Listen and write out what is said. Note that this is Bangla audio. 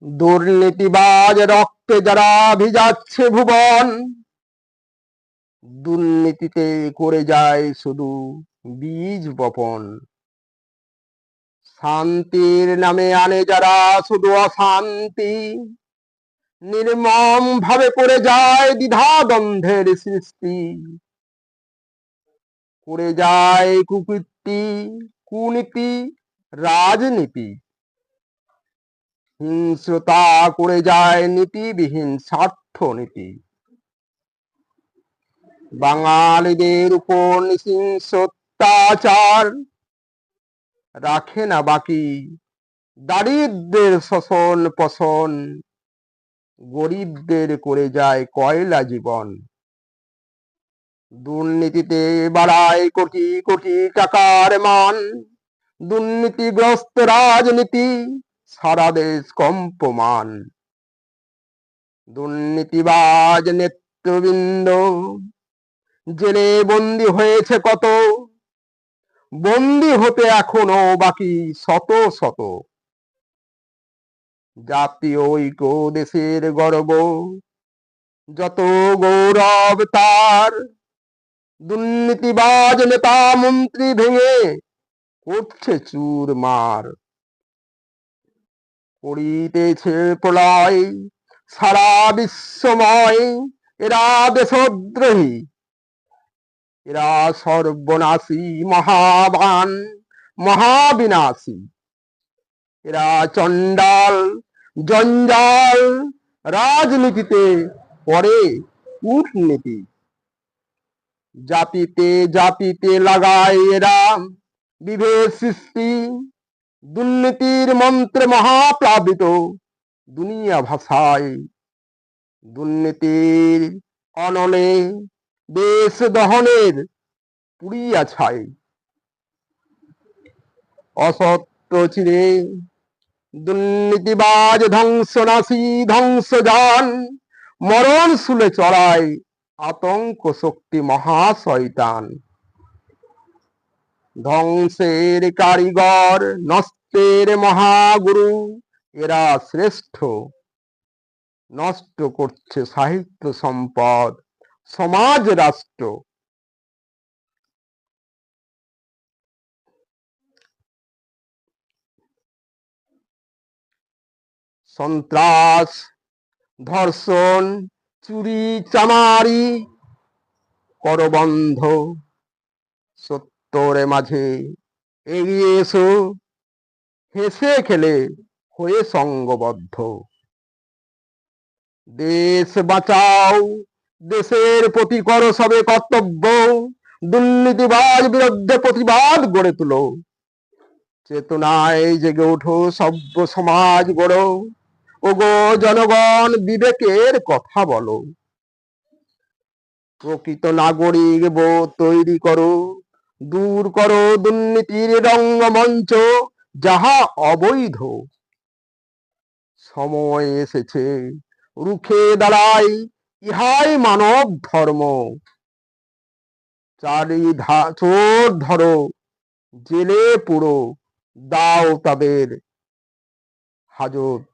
দুর্নীতিবাজ রক্তে যারা ভিজাচ্ছে ভুবন, দুর্নীতিতে করে যায় শুধু বীজ বপন। শান্তির নামে আনে যারা শুধু অশান্তি, নির্মম ভাবে করে যায় দ্বিধাদ্বন্দ্বের সৃষ্টি। করে যায় কুকীর্তি, কুনীতি, রাজনীতি, হিংস্রতা করে যায় নীতিবিহীন স্বার্থনীতি। বাঙালিদের উপর নৃশংস অত্যাচার রাখে না বাকি, দারিদ্রের শোষণ পোষণ, গরিবদের করে যায় কয়লা জীবন। দুর্নীতিতে বাড়ায় কোটি কোটি টাকার মান, দুর্নীতিগ্রস্ত রাজনীতি সারা দেশ কম্পমান। দুর্নীতিবাজ নেতৃবৃন্দ জেলে বন্দী হয়েছে কত, বন্দী হতে এখনো বাকি শত শত। জাতীয় ঐক্য দেশের গর্ব, যত গৌরব তার, দুর্নীতিবাজ নেতা মন্ত্রী ভেঙে করছে চুরমার। করিতেছে প্রলয় সারা বিশ্বময়, এরা দেশদ্রোহী, এরা সর্বনাশী মহাবান মহাবিনাশী। এরা চণ্ডাল জঞ্জাল, রাজনীতিতে করে কূটনীতি। জাতিতে জাতিতে লাগায় এরা বিভেদ সৃষ্টি, দুর্নীতির মন্ত্রে মহাপ্লাবিত দুনিয়া ভাষায়। দুর্নীতির অনলে দেশ দহনের পুড়িয়া ছাই। অসত্য চিরে দুর্নীতিবাজ ধ্বংসনাশী ধ্বংসযান, মরণ শুলে চড়ায় আতঙ্ক শক্তি মহাশয়তান। ধ্বংসের কারিগর নষ্টের মহাগুরু, এরা শ্রেষ্ঠ, নষ্ট করছে সাহিত্য সম্পদ সমাজ রাষ্ট্র। সন্ত্রাস ধর্ষণ চুরি চামারি কর বন্ধ, সত্তরে মাঝে এগিয়ে এসো, হেসে খেলে হয়ে সঙ্গবদ্ধ। দেশ বাঁচাও, দেশের প্রতি করো সবে কর্তব্য, দুর্নীতিবাজ বিরুদ্ধে প্রতিবাদ গড়ে তুলো। চেতনায় জেগে ওঠো, সভ্য সমাজ গড়ো, ওগো জনগণ বিবেকের কথা বলো। প্রকৃত নাগরিক বোধ তৈরি করো, দূর করো দুর্নীতির রঙ্গমঞ্চ যাহা অবৈধ। সময় এসেছে রুখে দাঁড়াই, ইহাই মানব ধর্ম। চোর ধরো, জেলে পুরো, দাও তাদের হাজত।